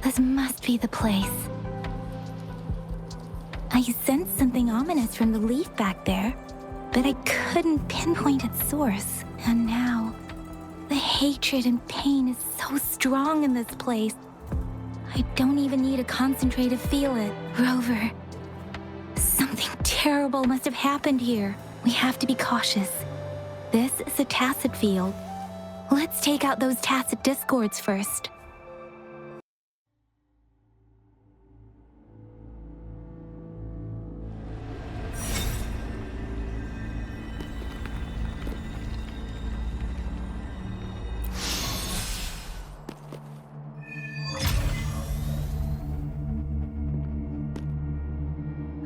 This must be the place. I sensed something ominous from the leaf back there, but I couldn't pinpoint its source. And now, the hatred and pain is so strong in this place. I don't even need to concentrate to feel it. Rover, something terrible must have happened here. We have to be cautious. This is a tacit field. Let's take out those tacit discords first.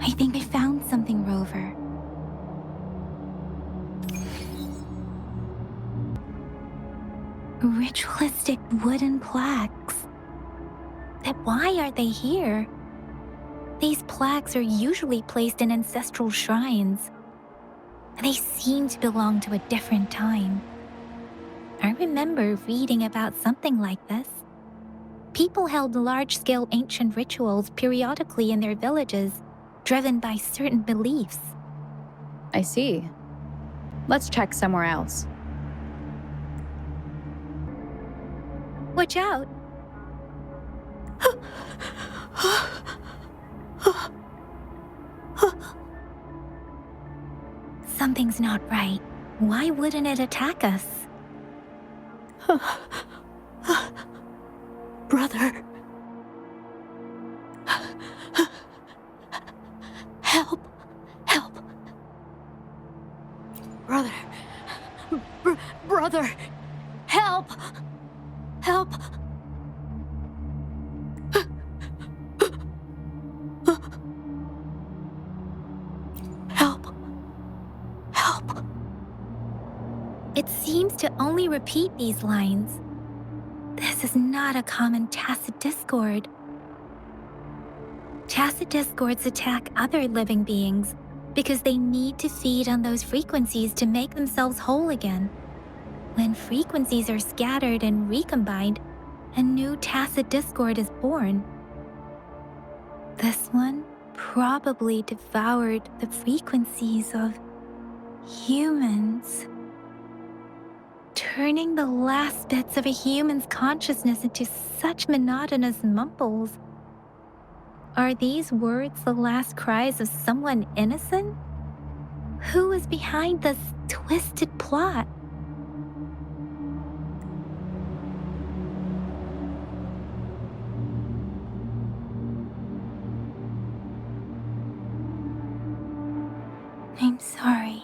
I think I found something, Rover. Ritualistic wooden plaques. But why are they here? These plaques are usually placed in ancestral shrines. They seem to belong to a different time. I remember reading about something like this. People held large-scale ancient rituals periodically in their villages, driven by certain beliefs. I see. Let's check somewhere else. Watch out! Something's not right. Why wouldn't it attack us? Brother. Help. Help. Brother. Brother. Help. Help. Help. Help. It seems to only repeat these lines. This is not a common tacit discord. Tacit discords attack other living beings because they need to feed on those frequencies to make themselves whole again. When frequencies are scattered and recombined, a new tacit discord is born. This one probably devoured the frequencies of humans, turning the last bits of a human's consciousness into such monotonous mumbles. Are these words the last cries of someone innocent? Who is behind this twisted plot? I'm sorry.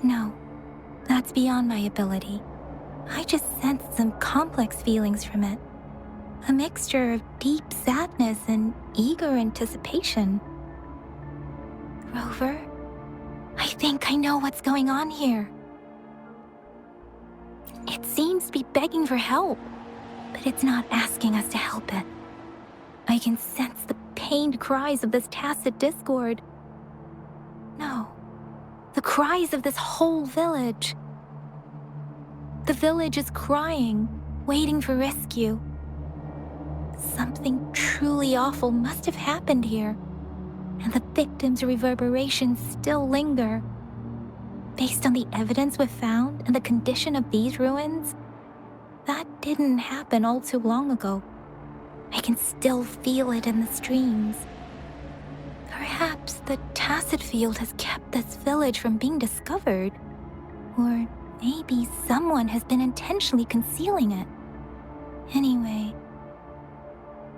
No, that's beyond my ability. I just sensed some complex feelings from it. A mixture of deep sadness and eager anticipation. Rover, I think I know what's going on here. It seems to be begging for help, but it's not asking us to help it. I can sense the pained cries of this tacit discord. No, the cries of this whole village. The village is crying, waiting for rescue. Something truly awful must have happened here, and the victims' reverberations still linger. Based on the evidence we've found and the condition of these ruins, that didn't happen all too long ago. I can still feel it in the streams. Perhaps the tacit field has kept this village from being discovered, or maybe someone has been intentionally concealing it. Anyway,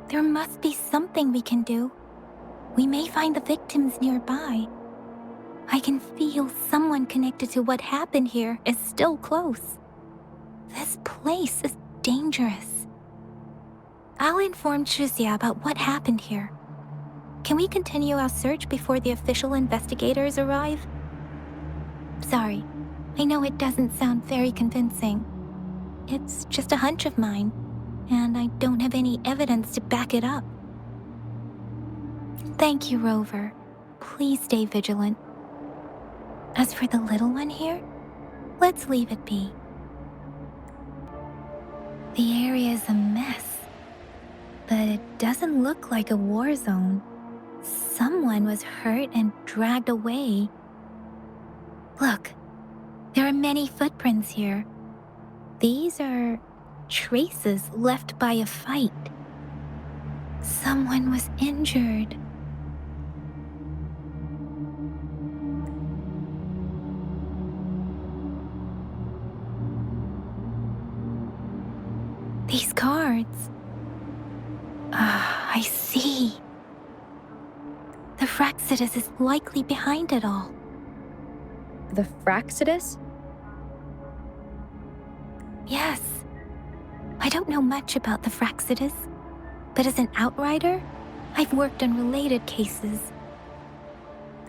there must be something we can do. We may find the victims nearby. I can feel someone connected to what happened here is still close. This place is dangerous. I'll inform Shuzia about what happened here. Can we continue our search before the official investigators arrive? Sorry, I know it doesn't sound very convincing. It's just a hunch of mine, and I don't have any evidence to back it up. Thank you, Rover. Please stay vigilant. As for the little one here, let's leave it be. The area is a mess, but it doesn't look like a war zone. Someone was hurt and dragged away. Look, there are many footprints here. These are traces left by a fight. Someone was injured. These cards. I see. The Fractsidus is likely behind it all. The Fractsidus? Yes. I don't know much about the Fractsidus, but as an outrider, I've worked on related cases.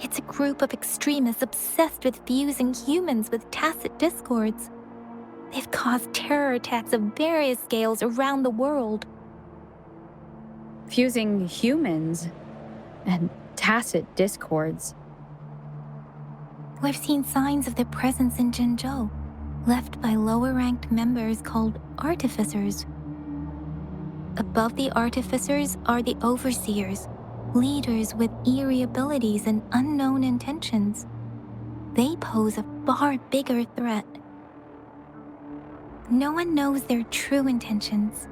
It's a group of extremists obsessed with fusing humans with tacit discords. They've caused terror attacks of various scales around the world. Fusing humans and tacit discords. We've seen signs of their presence in Jinzhou, left by lower-ranked members called artificers. Above the artificers are the overseers, leaders with eerie abilities and unknown intentions. They pose a far bigger threat. No one knows their true intentions.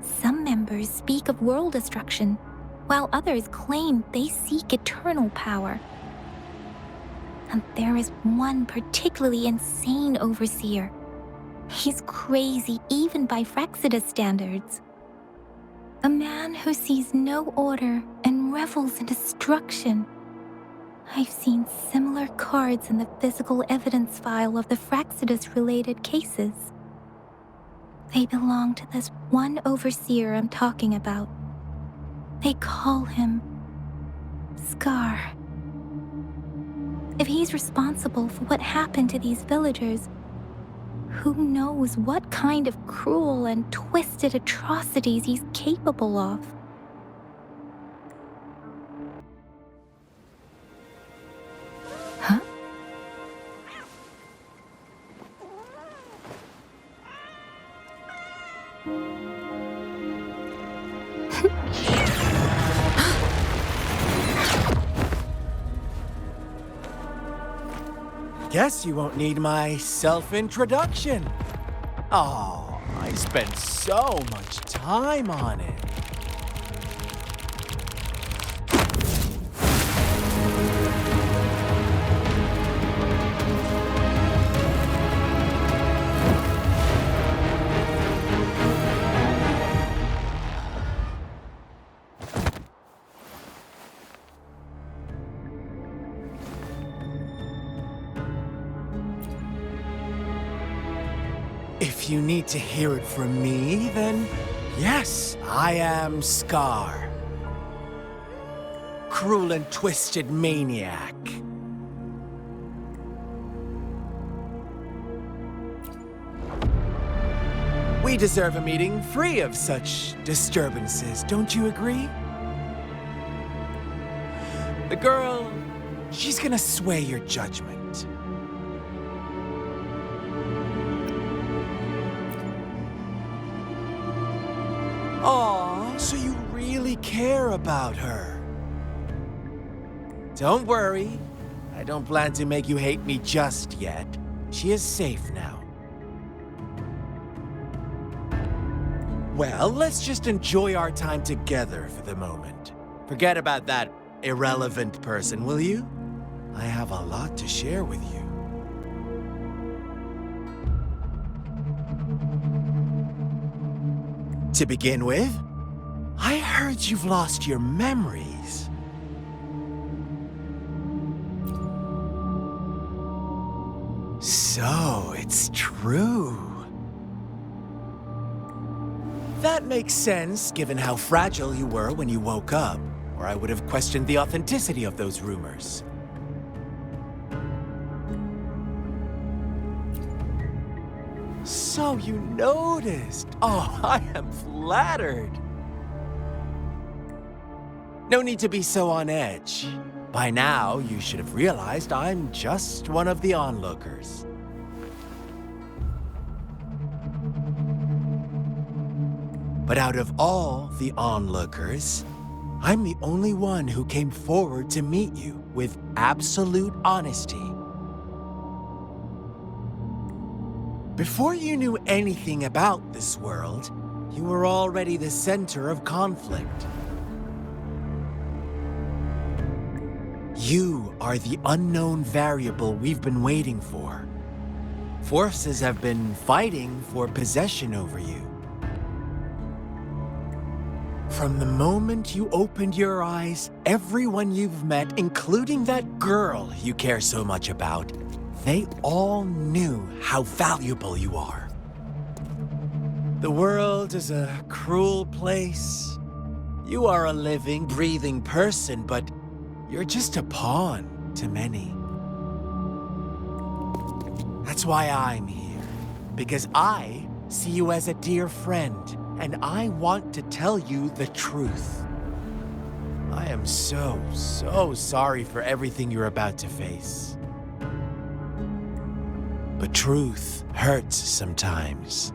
Some members speak of world destruction, while others claim they seek eternal power. And there is one particularly insane overseer. He's crazy even by Fractsidus standards. A man who sees no order and revels in destruction. I've seen similar cards in the physical evidence file of the Fractsidus-related cases. They belong to this one overseer I'm talking about. They call him Scar. If he's responsible for what happened to these villagers, who knows what kind of cruel and twisted atrocities he's capable of? Huh? Guess you won't need my self-introduction. Oh, I spent so much time on it. If you need to hear it from me, then yes, I am Scar. Cruel and twisted maniac. We deserve a meeting free of such disturbances, don't you agree? The girl, she's gonna sway your judgment. Aw, so you really care about her. Don't worry, I don't plan to make you hate me just yet. She is safe now. Well, let's just enjoy our time together for the moment. Forget about that irrelevant person, will you? I have a lot to share with you. To begin with, I heard you've lost your memories. So, it's true. That makes sense, given how fragile you were when you woke up, or I would have questioned the authenticity of those rumors. So you noticed. Oh, I am flattered. No need to be so on edge. By now, you should have realized I'm just one of the onlookers. But out of all the onlookers, I'm the only one who came forward to meet you with absolute honesty. Before you knew anything about this world, you were already the center of conflict. You are the unknown variable we've been waiting for. Forces have been fighting for possession over you. From the moment you opened your eyes, everyone you've met, including that girl you care so much about, they all knew how valuable you are. The world is a cruel place. You are a living, breathing person, but you're just a pawn to many. That's why I'm here, because I see you as a dear friend, and I want to tell you the truth. I am so sorry for everything you're about to face. But truth hurts sometimes.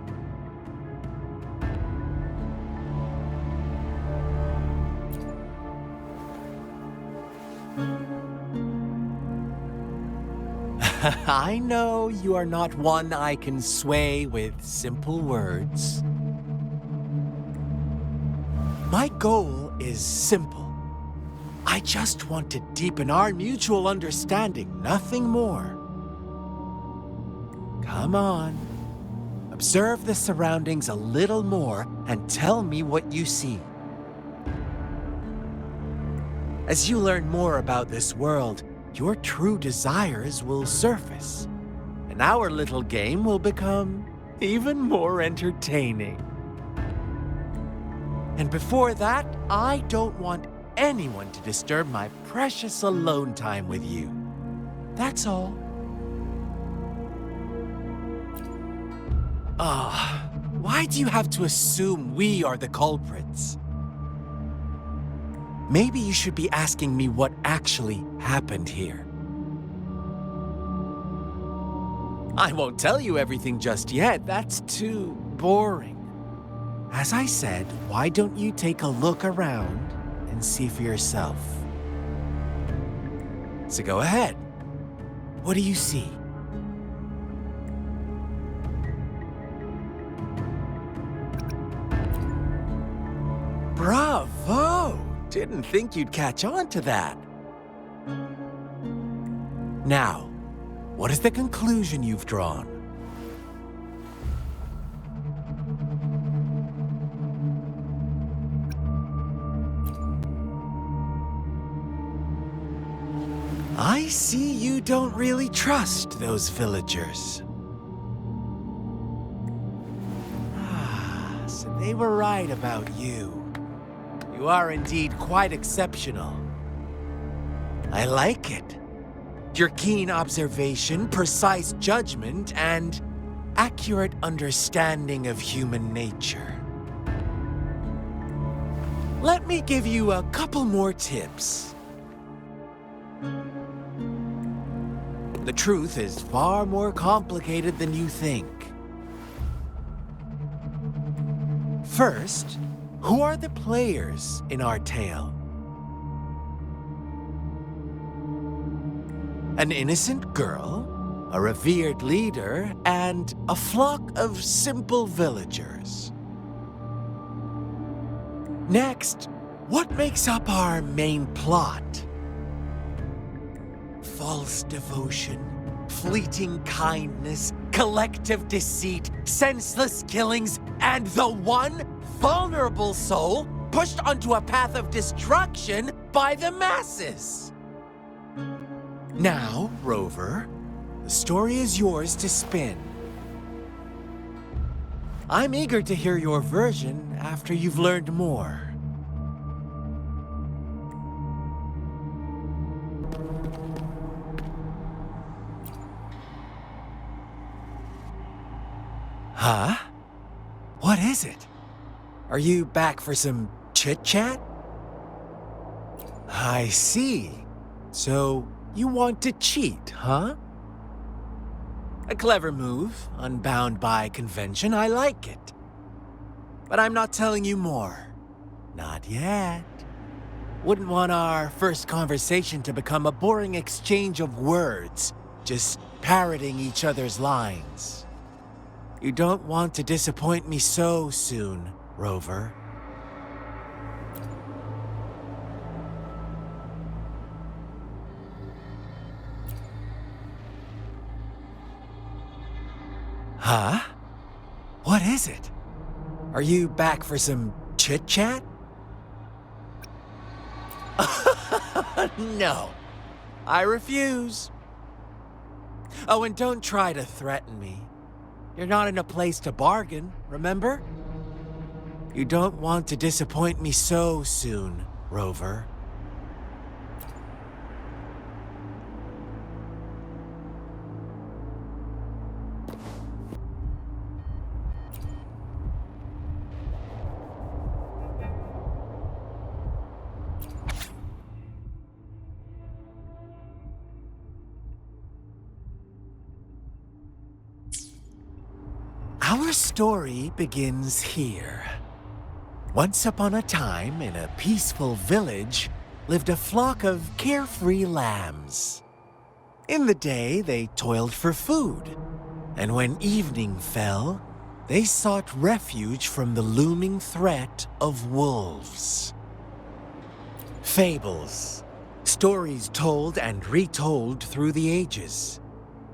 I know you are not one I can sway with simple words. My goal is simple. I just want to deepen our mutual understanding, nothing more. Come on. Observe the surroundings a little more and tell me what you see. As you learn more about this world, your true desires will surface, and our little game will become even more entertaining. And before that, I don't want anyone to disturb my precious alone time with you. That's all. Why do you have to assume we are the culprits? Maybe you should be asking me what actually happened here. I won't tell you everything just yet. That's too boring. As I said, why don't you take a look around and see for yourself? So go ahead. What do you see? Bravo! Didn't think you'd catch on to that. Now, what is the conclusion you've drawn? I see you don't really trust those villagers. So they were right about you. You are indeed quite exceptional. I like it. Your keen observation, precise judgment, and accurate understanding of human nature. Let me give you a couple more tips. The truth is far more complicated than you think. First, who are the players in our tale? An innocent girl, a revered leader, and a flock of simple villagers. Next, what makes up our main plot? False devotion, fleeting kindness, collective deceit, senseless killings, and the one vulnerable soul pushed onto a path of destruction by the masses. Now, Rover, the story is yours to spin. I'm eager to hear your version after you've learned more. Huh? What is it? Are you back for some chit-chat? I see. So, you want to cheat, huh? A clever move, unbound by convention, I like it. But I'm not telling you more. Not yet. Wouldn't want our first conversation to become a boring exchange of words, just parroting each other's lines. You don't want to disappoint me so soon, Rover. Huh? What is it? Are you back for some chit-chat? No, I refuse. Oh, and don't try to threaten me. You're not in a place to bargain, remember? You don't want to disappoint me so soon, Rover. Our story begins here. Once upon a time, in a peaceful village, lived a flock of carefree lambs. In the day, they toiled for food, and when evening fell, they sought refuge from the looming threat of wolves. Fables, stories told and retold through the ages.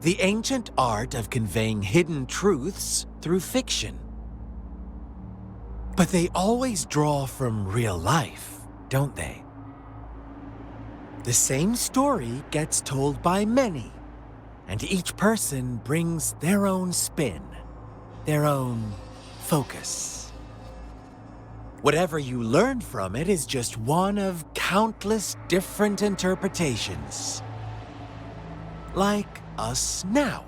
The ancient art of conveying hidden truths through fiction. But they always draw from real life, don't they? The same story gets told by many, and each person brings their own spin, their own focus. Whatever you learn from it is just one of countless different interpretations. Like us now,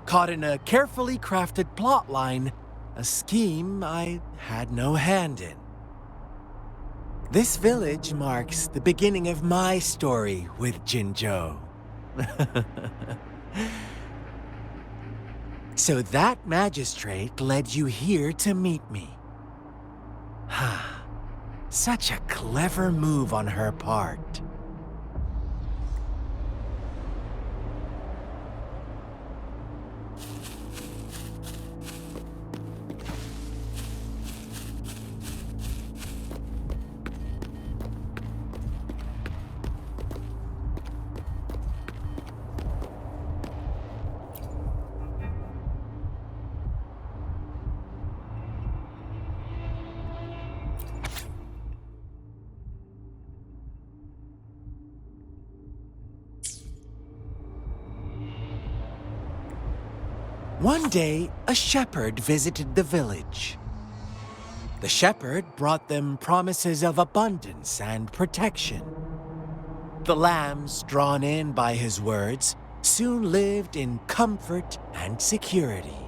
caught in a carefully crafted plotline, a scheme I had no hand in. This village marks the beginning of my story with Jinzhou. So that magistrate led you here to meet me. Such a clever move on her part. One day, a shepherd visited the village. The shepherd brought them promises of abundance and protection. The lambs, drawn in by his words, soon lived in comfort and security.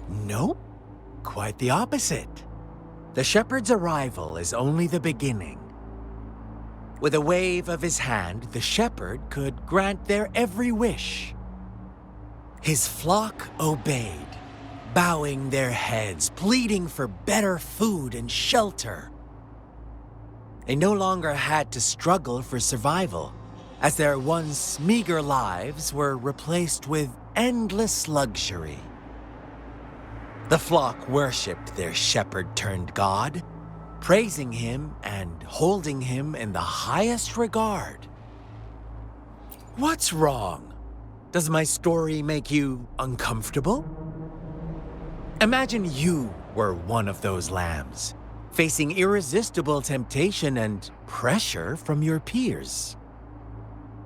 Nope, quite the opposite. The shepherd's arrival is only the beginning. With a wave of his hand, the shepherd could grant their every wish. His flock obeyed, bowing their heads, pleading for better food and shelter. They no longer had to struggle for survival, as their once meager lives were replaced with endless luxury. The flock worshipped their shepherd-turned-god, praising him and holding him in the highest regard. What's wrong? Does my story make you uncomfortable? Imagine you were one of those lambs, facing irresistible temptation and pressure from your peers.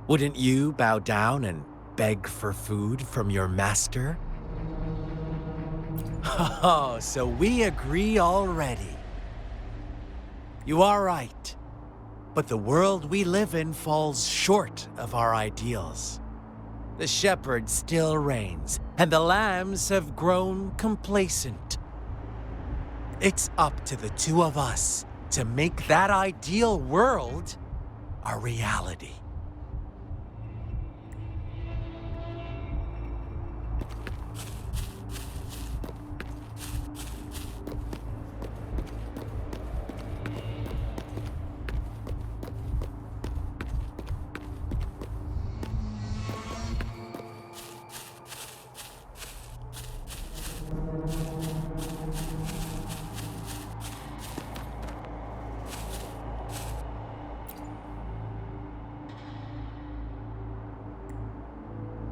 Wouldn't you bow down and beg for food from your master? Oh, so we agree already. You are right, but the world we live in falls short of our ideals. The shepherd still reigns, and the lambs have grown complacent. It's up to the two of us to make that ideal world a reality.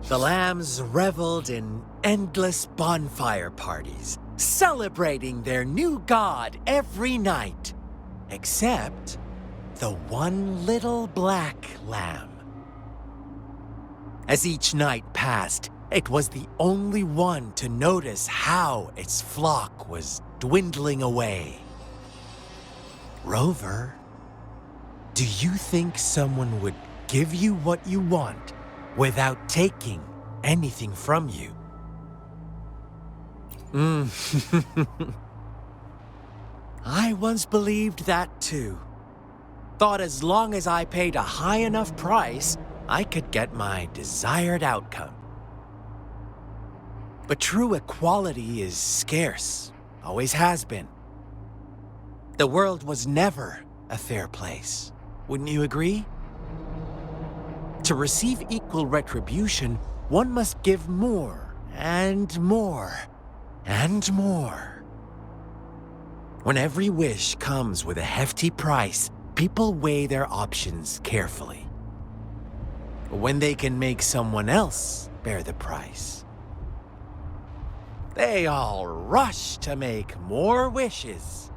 The lambs reveled in endless bonfire parties, celebrating their new god every night, except the one little black lamb. As each night passed, it was the only one to notice how its flock was dwindling away. Rover, do you think someone would give you what you want without taking anything from you? I once believed that too. Thought as long as I paid a high enough price, I could get my desired outcome. But true equality is scarce, always has been. The world was never a fair place, wouldn't you agree? To receive equal retribution, one must give more and more and more. When every wish comes with a hefty price, people weigh their options carefully. But when they can make someone else bear the price, they all rush to make more wishes.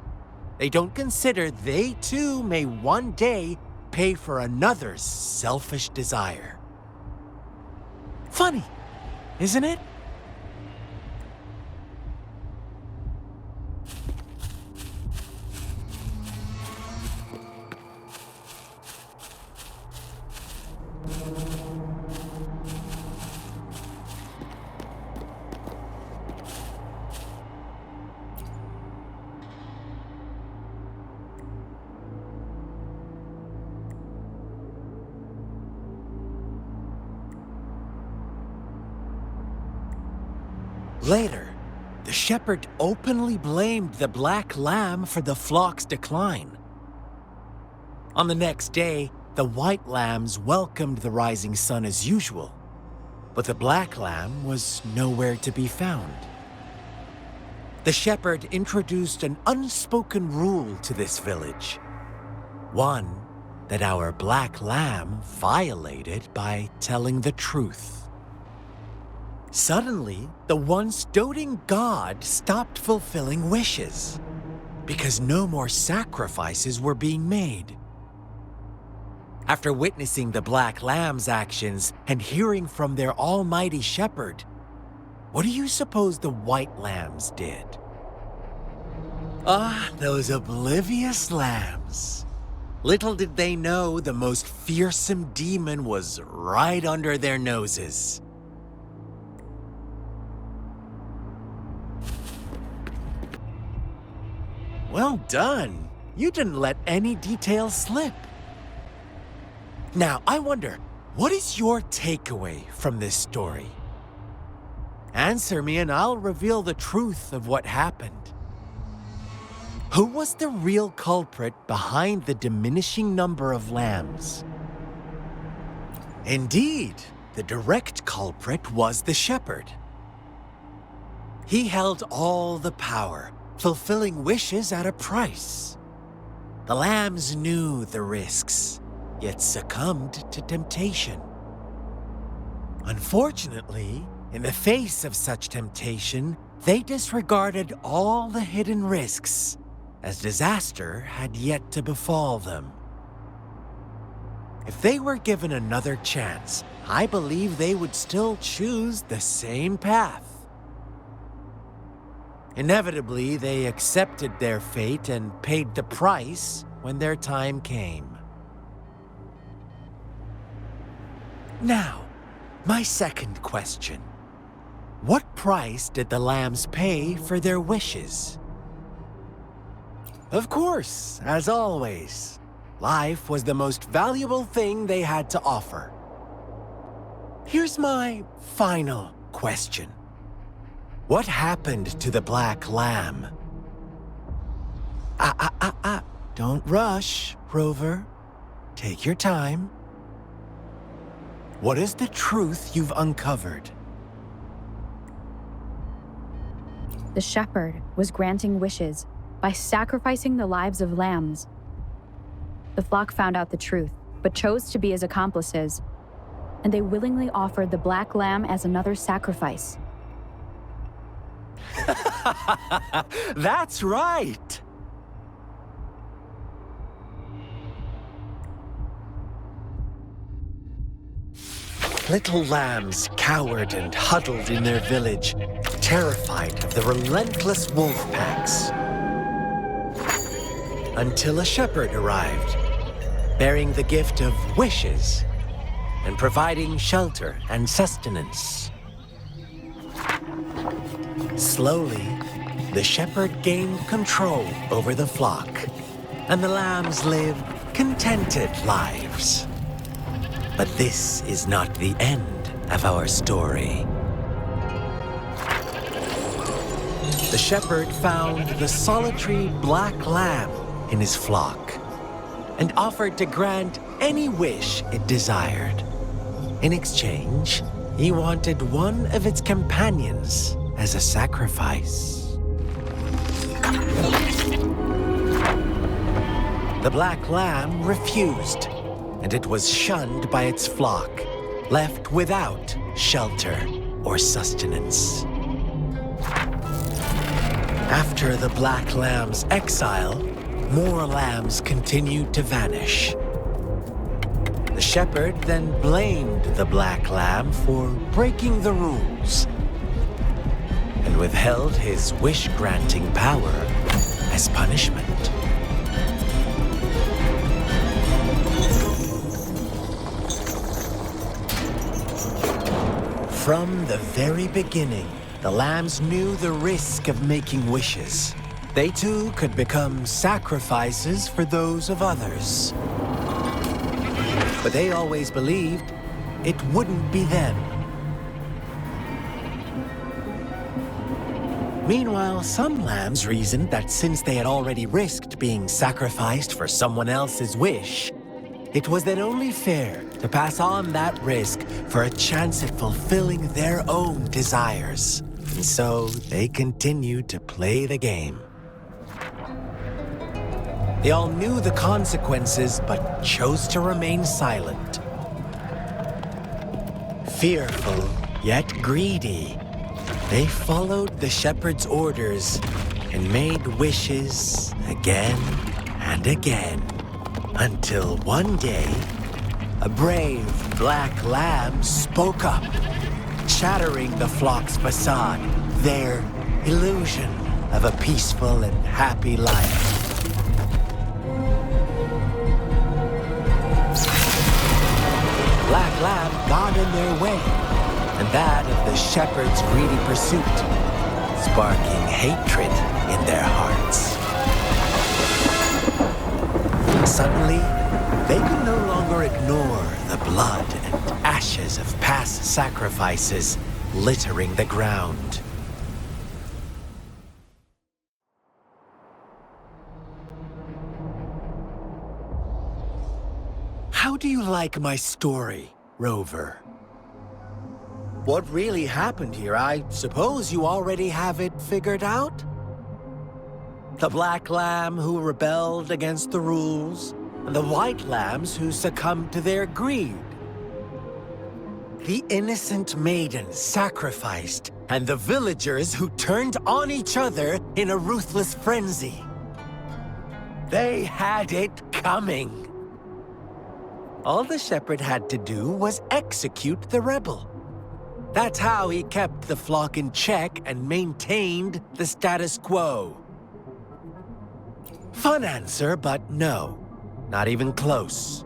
They don't consider they too may one day pay for another's selfish desire. Funny, isn't it? Later, the shepherd openly blamed the black lamb for the flock's decline. On the next day, the white lambs welcomed the rising sun as usual, but the black lamb was nowhere to be found. The shepherd introduced an unspoken rule to this village, one that our black lamb violated by telling the truth. Suddenly, the once doting god stopped fulfilling wishes because no more sacrifices were being made. After witnessing the black lamb's actions and hearing from their almighty shepherd, what do you suppose the white lambs did? Ah, those oblivious lambs. Little did they know the most fearsome demon was right under their noses. Well done. You didn't let any details slip. Now, I wonder, what is your takeaway from this story? Answer me and I'll reveal the truth of what happened. Who was the real culprit behind the diminishing number of lambs? Indeed, the direct culprit was the shepherd. He held all the power, fulfilling wishes at a price. The lambs knew the risks, yet succumbed to temptation. Unfortunately, in the face of such temptation, they disregarded all the hidden risks, as disaster had yet to befall them. If they were given another chance, I believe they would still choose the same path. Inevitably, they accepted their fate and paid the price when their time came. Now, my second question. What price did the lambs pay for their wishes? Of course, as always, life was the most valuable thing they had to offer. Here's my final question. What happened to the black lamb? Don't rush, Rover. Take your time. What is the truth you've uncovered? The shepherd was granting wishes by sacrificing the lives of lambs. The flock found out the truth, but chose to be his accomplices. and they willingly offered the black lamb as another sacrifice. That's right! Little lambs cowered and huddled in their village, terrified of the relentless wolf packs. Until a shepherd arrived, bearing the gift of wishes and providing shelter and sustenance. Slowly, the shepherd gained control over the flock, and the lambs lived contented lives. But this is not the end of our story. The shepherd found the solitary black lamb in his flock and offered to grant any wish it desired. In exchange, he wanted one of its companions as a sacrifice. The black lamb refused, and it was shunned by its flock, left without shelter or sustenance. After the black lamb's exile, more lambs continued to vanish. The shepherd then blamed the black lamb for breaking the rules and withheld his wish-granting power as punishment. From the very beginning, the lambs knew the risk of making wishes. They too could become sacrifices for those of others. But they always believed it wouldn't be them. Meanwhile, some lambs reasoned that since they had already risked being sacrificed for someone else's wish, it was then only fair to pass on that risk for a chance at fulfilling their own desires. And so they continued to play the game. They all knew the consequences, but chose to remain silent. Fearful, yet greedy, they followed the shepherd's orders and made wishes again and again, until one day, a brave black lamb spoke up, shattering the flock's facade, their illusion of a peaceful and happy life. Black lamb got in their way, and that of the shepherd's greedy pursuit, sparking hatred in their hearts. Suddenly, they could no longer ignore the blood and ashes of past sacrifices littering the ground. How do you like my story, Rover? What really happened here? I suppose you already have it figured out? The black lamb who rebelled against the rules, and the white lambs who succumbed to their greed. The innocent maiden sacrificed, and the villagers who turned on each other in a ruthless frenzy. They had it coming. All the shepherd had to do was execute the rebel. That's how he kept the flock in check and maintained the status quo. Fun answer, but no, not even close.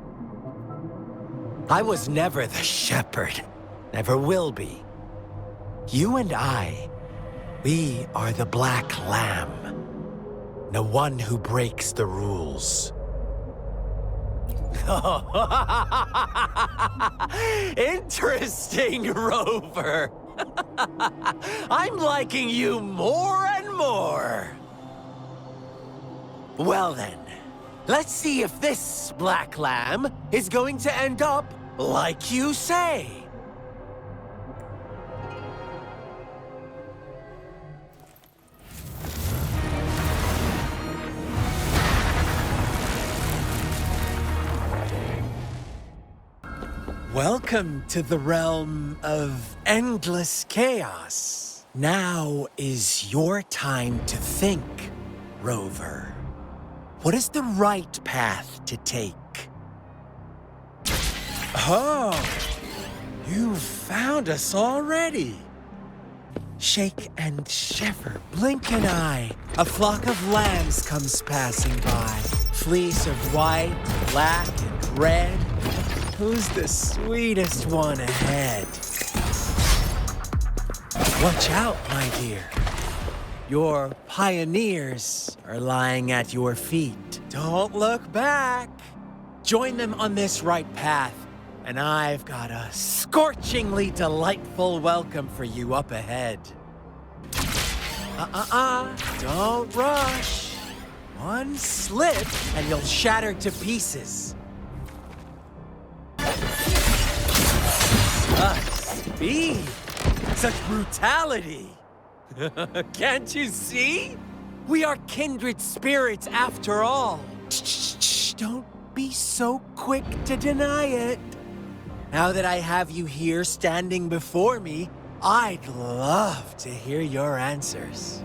I was never the shepherd, never will be. You and I, we are the black lamb, the one who breaks the rules. Interesting, Rover. I'm liking you more and more. Well then, let's see if this black lamb is going to end up like you say. Welcome to the realm of endless chaos. Now is your time to think, Rover. What is the right path to take? Oh, you found us already. Shake and shiver, blink an eye. A flock of lambs comes passing by. Fleece of white, black, and red. Who's the sweetest one ahead? Watch out, my dear. Your pioneers are lying at your feet. Don't look back. Join them on this right path, and I've got a scorchingly delightful welcome for you up ahead. Don't rush. One slip, and you'll shatter to pieces. Such speed, such brutality. Can't you see? We are kindred spirits after all. Shh, don't be so quick to deny it. Now that I have you here standing before me, I'd love to hear your answers.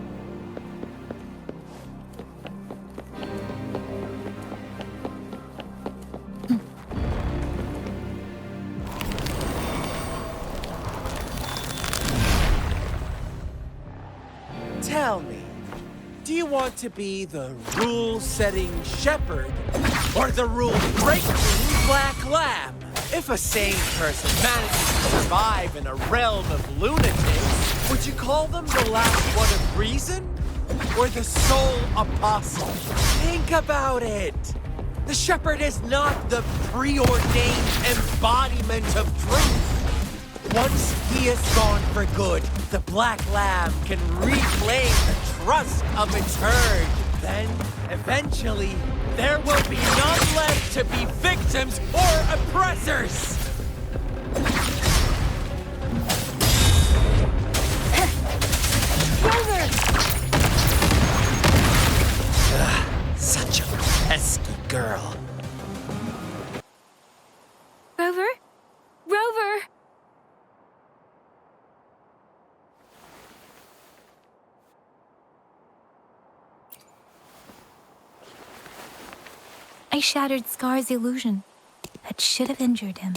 Tell me, do you want to be the rule-setting shepherd or the rule-breaking black lamb? If a sane person manages to survive in a realm of lunatics, would you call them the last one of reason or the sole apostle? Think about it. The shepherd is not the preordained embodiment of truth. Once he is gone for good, the black lamb can reclaim the trust of its herd. Then, eventually, there will be none left to be victims or oppressors! Rover! Such a pesky girl. Rover? Rover! I shattered Scar's illusion. That should have injured him.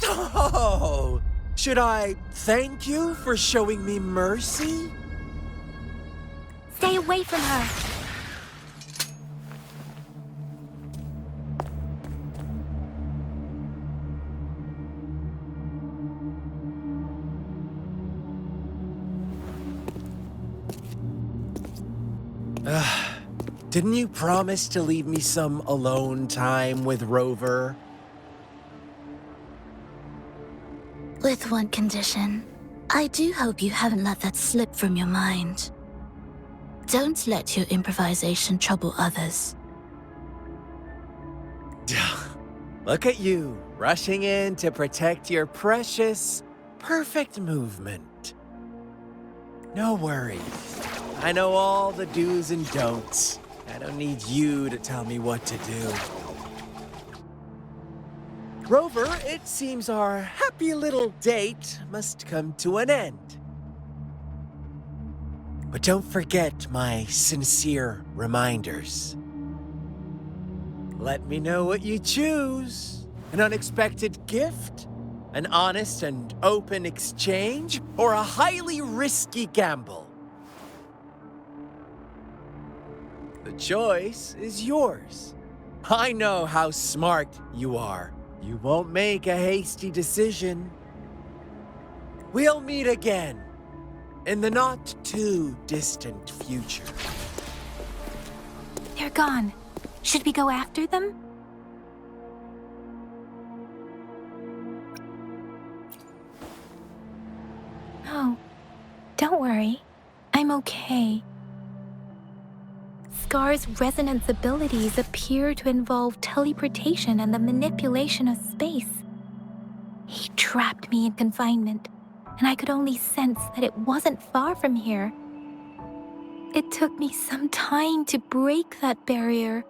Oh! Should I thank you for showing me mercy? Stay away from her! Didn't you promise to leave me some alone time with Rover? With one condition. I do hope you haven't let that slip from your mind. Don't let your improvisation trouble others. Look at you, rushing in to protect your precious, perfect movement. No worries. I know all the do's and don'ts. I don't need you to tell me what to do. Rover, it seems our happy little date must come to an end. But don't forget my sincere reminders. Let me know what you choose. An unexpected gift? An honest and open exchange? Or a highly risky gamble? The choice is yours. I know how smart you are. You won't make a hasty decision. We'll meet again in the not-too-distant future. They're gone. Should we go after them? No. Don't worry. I'm okay. Scar's resonance abilities appear to involve teleportation and the manipulation of space. He trapped me in confinement, and I could only sense that it wasn't far from here. It took me some time to break that barrier.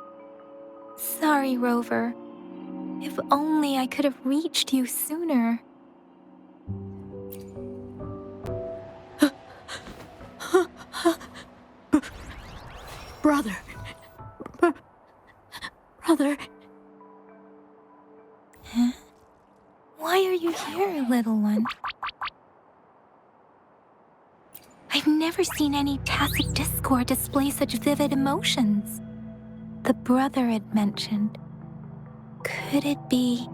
Sorry, Rover. If only I could have reached you sooner. Brother. Brother. Huh? Why are you here, little one? I've never seen any tacit discord display such vivid emotions. The brother it mentioned. Could it be...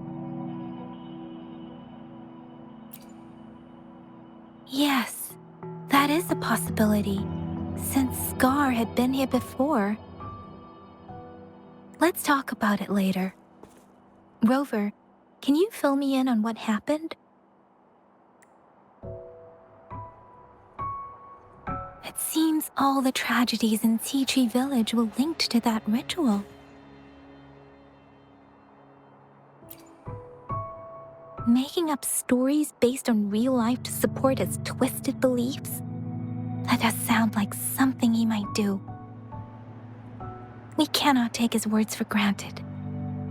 Yes, that is a possibility, since Scar had been here before. Let's talk about it later. Rover, can you fill me in on what happened? It seems all the tragedies in Tea Tree Village were linked to that ritual. Making up stories based on real life to support his twisted beliefs? That does sound like something he might do. We cannot take his words for granted.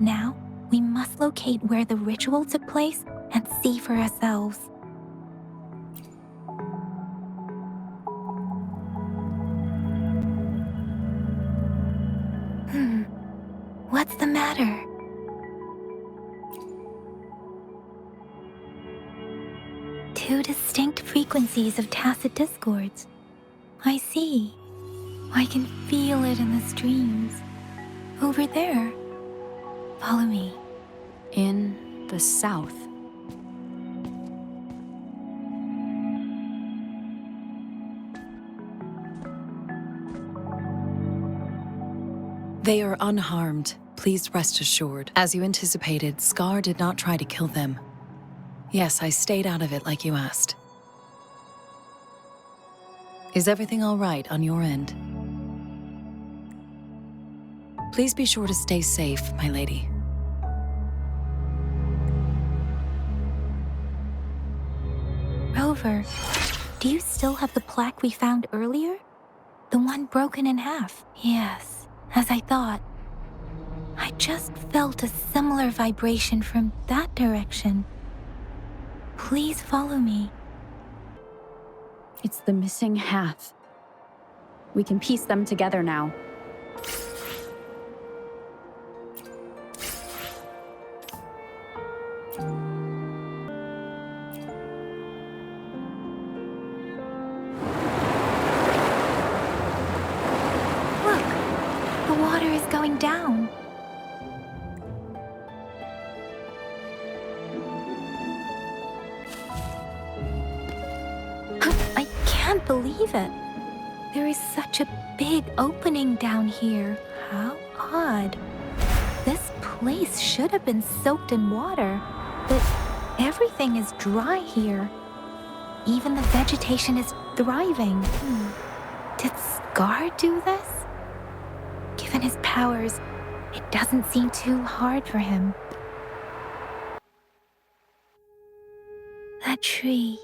Now, we must locate where the ritual took place and see for ourselves. What's the matter? Two distinct frequencies of tacit discords. I see. I can feel it in the streams. Over there. Follow me. In the south. They are unharmed, please rest assured. As you anticipated, Scar did not try to kill them. Yes, I stayed out of it like you asked. Is everything all right on your end? Please be sure to stay safe, my lady. Rover, do you still have the plaque we found earlier? The one broken in half? Yes, as I thought. I just felt a similar vibration from that direction. Please follow me. It's the missing half. We can piece them together now. Look, the water is going down. I can't believe it. There is such a big opening down here. How odd. This place should have been soaked in water, but everything is dry here. Even the vegetation is thriving. Did Scar do this? Given his powers, it doesn't seem too hard for him. That tree.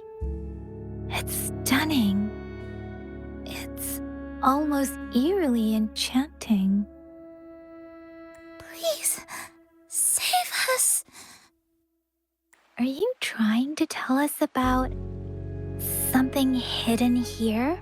It's stunning. It's almost eerily enchanting. Please, save us. Are you trying to tell us about something hidden here?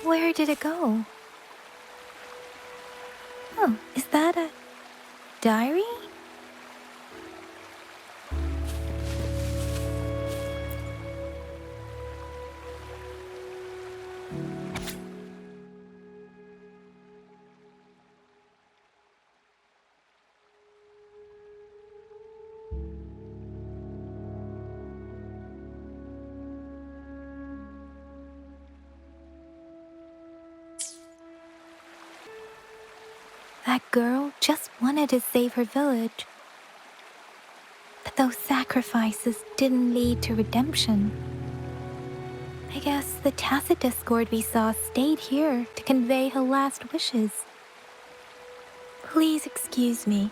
Where did it go? Oh, is that a diary? That girl just wanted to save her village. But those sacrifices didn't lead to redemption. I guess the tacit discord we saw stayed here to convey her last wishes. Please excuse me.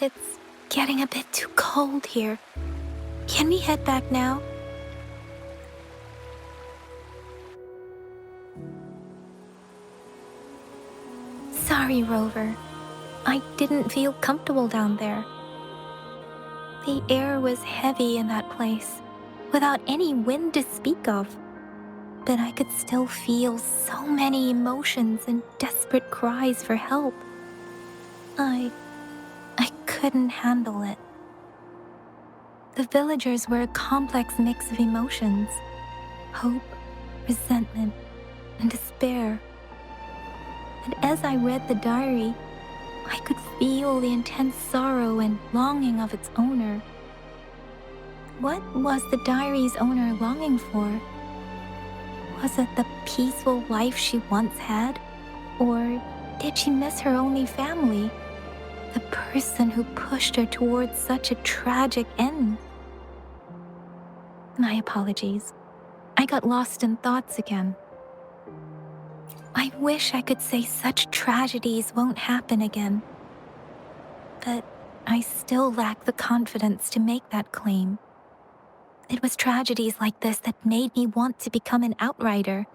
It's getting a bit too cold here. Can we head back now? Sorry, Rover. I didn't feel comfortable down there. The air was heavy in that place, without any wind to speak of. But I could still feel so many emotions and desperate cries for help. I couldn't handle it. The villagers were a complex mix of emotions: hope, resentment, and despair. And as I read the diary, I could feel the intense sorrow and longing of its owner. What was the diary's owner longing for? Was it the peaceful life she once had? Or did she miss her only family? The person who pushed her towards such a tragic end? My apologies. I got lost in thoughts again. I wish I could say such tragedies won't happen again. But I still lack the confidence to make that claim. It was tragedies like this that made me want to become an outrider,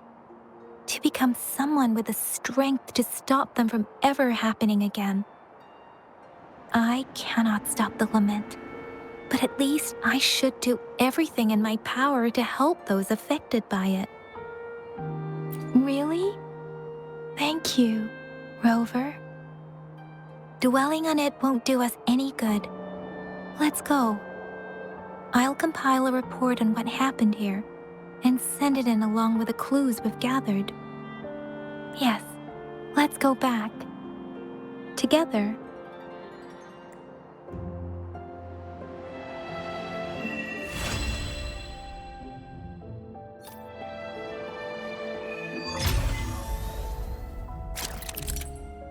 to become someone with the strength to stop them from ever happening again. I cannot stop the lament, but at least I should do everything in my power to help those affected by it. Really? Thank you, Rover. Dwelling on it won't do us any good. Let's go. I'll compile a report on what happened here and send it in along with the clues we've gathered. Yes, let's go back. Together,